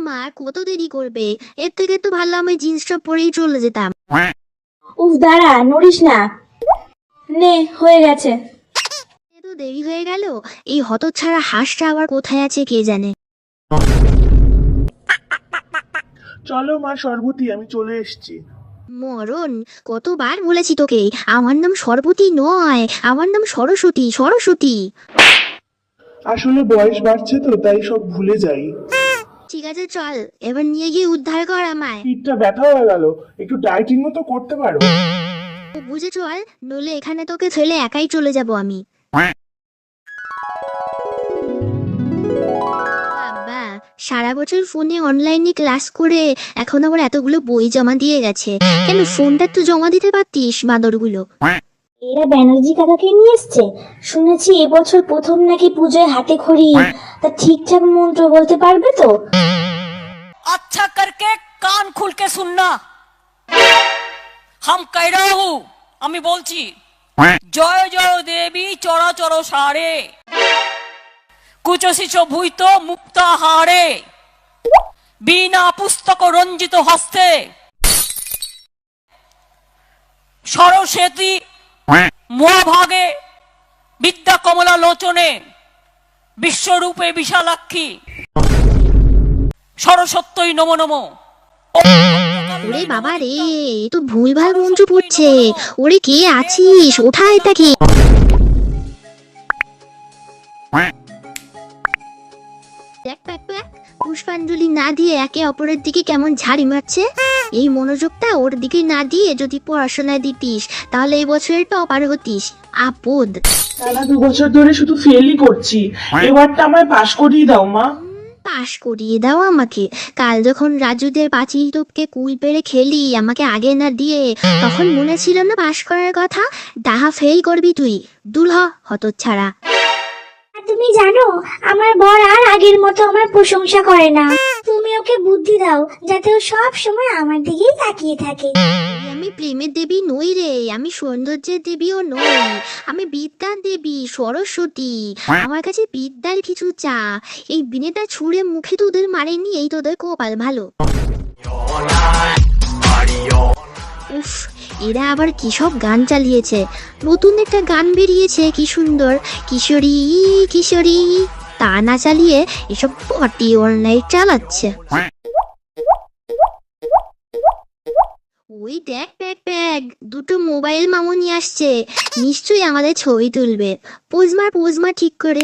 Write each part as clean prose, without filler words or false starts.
মা কত দেরি করবে? এর থেকে তো ভালো আমি জিন্স টপ পরেই চলে যেতাম। উফ দাঁড়া, নড়িস না। নে, হয়ে গেছে। এত দেরি হয়ে গেল। এই হতচ্ছাড়া হাঁসটা আবার কোথায় আছে কে জানে। চলো মা সর্বতী, আমি চলে এসেছি। মরণ, কতবার বলেছি তোকে আমার নাম সরবতী নয়, আমার নাম সরস্বতী, সরস্বতী। আসলে বয়স বাড়ছে তো, তাই সব ভুলে যাই। ঠিক আছে চল, এবার নিয়ে গিয়ে উদ্ধার কর আমায়। পিঠটা ব্যথা হয়ে গেল, একটু ডাইটিংও তো করতে পারো। বুঝে চল, নইলে এখানে তোকে ফেলে একাই চলে যাব আমি। বাবা, সারা বছর ফোনে অনলাইনে ক্লাস করে এখন আবার এতগুলো বই জমা দিয়ে গেছে। কেন ফোনটা তো জমা দিতে পারতিস বাঁদরগুলো। এরা ব্যানার্জি কাকাকে নিয়ে এসছে। শুনেছি এবছর প্রথম নাকি পুজোয় হাতে খড়ি। তা ঠিকঠাক মন্ত্র বলতে পারবে তো? अच्छा करके कान खुल के सुनना। हम कह रहा हूँ, আমি বলছি, জয় জয় দেবী চরাচর সারে, কুচশিচ ভূত মুক্তাহারে, বিনা পুস্তক রঞ্জিত হস্তে, সরস্বতী মহাভাগে, বিদ্যা কমলা লোচনে, বিশ্বরূপে বিশালাক্ষী, সরস্বত্যই নমো নমো। ওরে বাবা রে, এ তো ভুলভাল মন্ত্র পড়ছে। ওরে কে আছিস, ওঠা এটাকে। দেখ দেখ দেখ, পুষ্পাঞ্জলি না দিয়ে একে অপরের দিকে কেমন ঝাড়ি মারছে। এই মনোযোগটা ওর দিকে না দিয়ে যদি পড়াশোনায় দিতিস, তাহলে এই বছরের টপার হতিস। আপদ। টানা 2 বছর ধরে শুধু ফেলই করছি, এবারটা আমায় পাশ করিয়ে দাও মা। পাশ করিয়ে দাও আমাকে? কাল যখন রাজুদের পাঁচিল টপকে কুল পেরে খেলি আমাকে আগে না দিয়ে, তখন মনে ছিল না পাশ করার কথা? ডাহা ফেল করবি তুই। দুল হতচ্ছাড়া। তুমি জানো, আমার বর আর আগের মতো আমার প্রশংসা করে না। তুমি ওকে বুদ্ধি দাও যাতে ও সব সময় আমার দিকেই তাকিয়ে থাকে। আমি প্রেমের দেবী নই রে, আমি সৌন্দর্যের দেবীও নই, আমি বিদ্যার দেবী সরস্বতী। আমার কাছে বিদ্যার কিছু চা। এই বিনেটা ছুঁড়ে মুখে তোদের মারেনি, এই তোদের কপাল ভালো। উফ, এরা আবার কি সব গান চালিয়েছে। নতুন একটা গান বেরিয়েছে, কি সুন্দর, কিশোরী কিশোরী। তা না চালিয়ে এসব পটি অনলাইন চালাচ্ছে। ওই দেখ দেখ দেখ, দুটো মোবাইল মামুনি আসছে, নিশ্চয়ই আমাদের ছবি তুলবে। পোজমা ঠিক করে।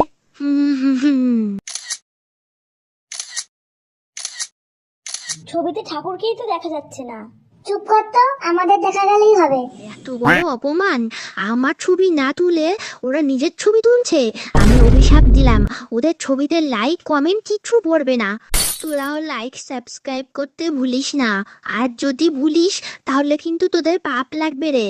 ছবিতে ঠাকুরকেই তো দেখা যাচ্ছে না। চুপ কর তো, আমাদের দেখা গেলেই হবে। এত বড় অপমান! আমার ছবি না তুলে ওরা নিজের ছবি তুলছে। আমি অভিশাপ দিলাম, ওদের ছবিতে লাইক কমেন্ট কিছু পড়বে না। তোরাও লাইক সাবস্ক্রাইব করতে ভুলিস না। আর যদি ভুলিস তাহলে কিন্তু তোদের পাপ লাগবে রে।